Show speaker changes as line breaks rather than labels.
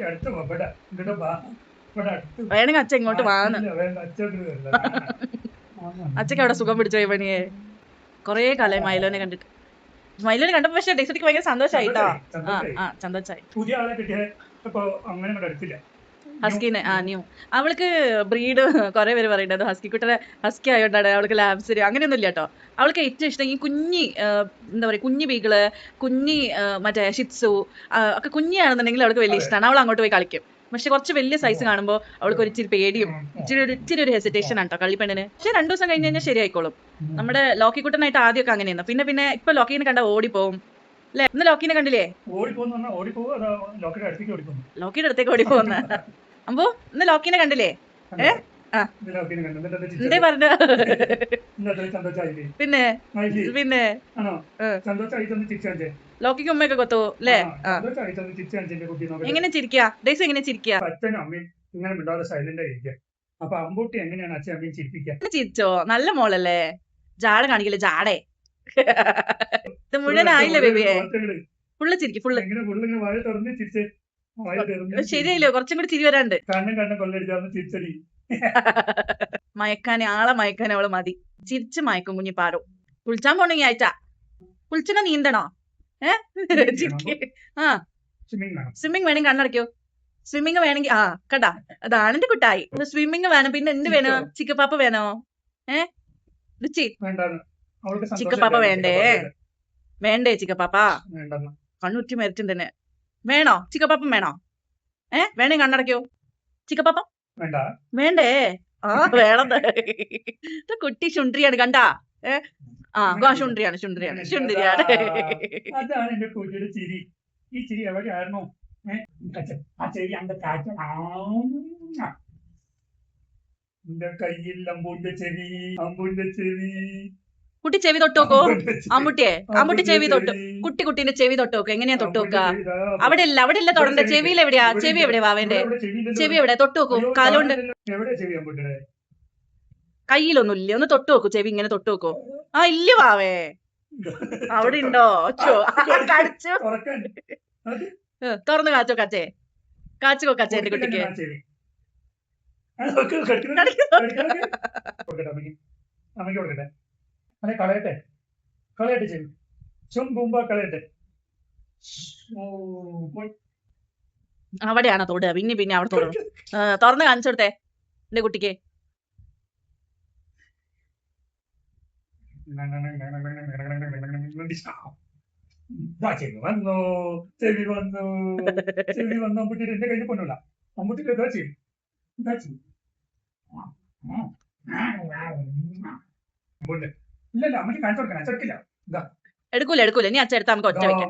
അടുത്ത് വാ, ഇവിടെ ഇങ്ങോട്ട് വാ. ഇവിടെ അടുത്ത്
വേണമെങ്കിൽ അച്ഛൻ ഇങ്ങോട്ട് വാന്ന്.
ഇല്ല, വേണ്ട, അച്ചോട്ട് വരണ്ട.
അച്ഛക്ക് അവിടെ സുഖം പിടിച്ചു പോയി പണിയെ. കൊറേ കാലമായി മൈലോനെ കണ്ടിട്ട്. മൈലോനെ കണ്ടപ്പോ പക്ഷെ ഡെക്സറ്റിക്ക് ഭയങ്കര സന്തോഷായിട്ടോ. ആ സന്തോഷായി.
പുതിയ ആളെ കിട്ടിയ ഇപ്പൊ അങ്ങനെ ഇവിടെ അടുത്തില്ല.
ഹസ്കിനെ ന്യൂ. അവൾക്ക് ബ്രീഡ് കുറെ പേര് പറയുന്നത് ഹസ്കി കുട്ടനെ ഹസ്കി ആയോണ്ടാണ് അവൾക്ക് ലാബ്സ് അങ്ങനെയൊന്നും ഇല്ല കേട്ടോ. അവൾക്ക് ഏറ്റവും ഇഷ്ടം ഈ കുഞ്ഞി എന്താ പറയാ കുഞ്ഞി ബീഗിള്, കുഞ്ഞി മറ്റേ ഷിറ്റ്സു ഒക്കെ കുഞ്ഞിയാണെന്നുണ്ടെങ്കിൽ അവൾക്ക് വലിയ ഇഷ്ടമാണ്. അവൾ അങ്ങോട്ട് പോയി കളിക്കും. പക്ഷെ കുറച്ച് വലിയ സൈസ് കാണുമ്പോൾ അവൾക്ക് ഒരു ഇച്ചിരി പേടിയും ഇച്ചിരി ഒരു ഹെസിറ്റേഷൻ ആണ് കേട്ടോ കള്ളിപ്പെണ്ണിന്. പക്ഷെ 2 ദിവസം കഴിഞ്ഞ് കഴിഞ്ഞാൽ ശരിയായിക്കോളും. നമ്മുടെ ലോക്കിക്കുട്ടനായിട്ട് ആദ്യമൊക്കെ അങ്ങനെയായിരുന്നു. പിന്നെ ഇപ്പൊ ലോക്കിനെ കണ്ട ഓടിപ്പോവും അല്ലെ? ഇന്ന് ലോക്കിനെ കണ്ടില്ലേ? ലോക്കിയുടെ അടുത്തേക്ക് ഓടിപ്പോകുന്ന അമ്പോ ഇന്ന് ലോക്കിനെ കണ്ടില്ലേ? എന്തേ പറഞ്ഞ? പിന്നെ പിന്നെ ലോക്കിക്ക് ഉമ്മയൊക്കെ കൊത്തു അല്ലേ? എങ്ങനെ ചിരിക്കാ ഡേയ്സ്? എങ്ങനെ ചിരിക്കാ? ചിരിച്ചോ? നല്ല മോളല്ലേ? ജാട കാണിക്കില്ലേ? ജാടേ ഇത് മുഴുവനായില്ലേ ബേബിയെ? ഫുള്ള് ചിരിക്കും ഫുള്ള്. ശരിയല്ലോ, കുറച്ചും കൂടി ചിരി വരാണ്ട്. മയക്കാനെ ആളെ മയക്കാനെ അവള് മതി. ചിരിച്ച് മയക്കും കുഞ്ഞി പാറു. കുളിച്ചാൻ പോണെങ്കി ആയിട്ടാ കുളിച്ചിന നീന്തണോ? സ്വിമ്മിങ് വേണമെങ്കിൽ കണ്ണടയ്ക്കോ? സ്വിമ്മിങ് വേണമെങ്കിൽ കണ്ടാ അതാണ് എന്റെ കുട്ടായി. സ്വിമ്മിങ് വേണം. പിന്നെ എന്ത് വേണോ? ചിക്കപ്പാപ്പ വേണോ? രുചി ചിക്കപ്പാപ്പ വേണ്ടേ? വേണ്ടേ ചിക്കപ്പാപ്പ? കണ്ണുറ്റി മരിച്ചും തന്നെ. വേണോ ചിക്കപ്പാപ്പം? വേണോ? വേണേ കണ്ണടയ്ക്കോ? ചിക്കപ്പാപ്പ വേണ്ടേ? വേണം. കുട്ടി ശുണ്ട്രിയാണ് കണ്ടാ. ശുണ്ട്രിയാണ്.
അതാണ് എന്റെ കുട്ടിയുടെ ചിരി. ഈ ചിരി എവിടെയായിരുന്നു? എന്റെ കയ്യിൽ അമ്പൂന്റെ ചെവി.
കുട്ടി ചെവി തൊട്ടോക്കോ? അമ്പുട്ടി ചെവി തൊട്ടു. കുട്ടീന്റെ ചെവി തൊട്ടോക്കോ? എങ്ങനെയാ തൊട്ടുനോക്ക? അവിടെ ഇല്ല തൊടണ്ട. ചെവിയിൽ എവിടെയാ? ചെവി എവിടെയാ വാവേന്റെ? ചെവി എവിടെ? തൊട്ടുനോക്കൂ കാലുകൊണ്ട്. കയ്യിലൊന്നും ഇല്ല. ഒന്ന് തൊട്ടുനോക്കൂ. ചെവി ഇങ്ങനെ തൊട്ടുനോക്കൂ. ഇല്ല വാവേ. അവിടെ ഉണ്ടോ? തുറന്ന് കാച്ചോ കച്ചേ. കാച്ചുകോ കച്ചേ എന്റെ കുട്ടിക്ക്.
കളയട്ടെ ചെവി. കളയട്ടെ.
അവിടെയാണോ തൊടുക? പിന്നെ അവിടെ തൊടും. തുറന്ന് കാണിച്ചു കൊടുത്തേ എന്റെ കുട്ടിക്ക്.
ചെവി വന്നു അമ്പുട്ടി എന്റെ കയ്യിൽ പൊന്നില്ല. അമ്പുട്ടിക്ക് എന്താ ചെയ്യും? ഇല്ലല്ല അമ്മക്ക് കാണിച്ചു കൊടുക്കണം. ചെറുക്കില്ല.
എടുക്കൂല. ഇനി അച്ഛൻ എടുത്താൽ നമുക്ക് ഒറ്റ വെക്കാം.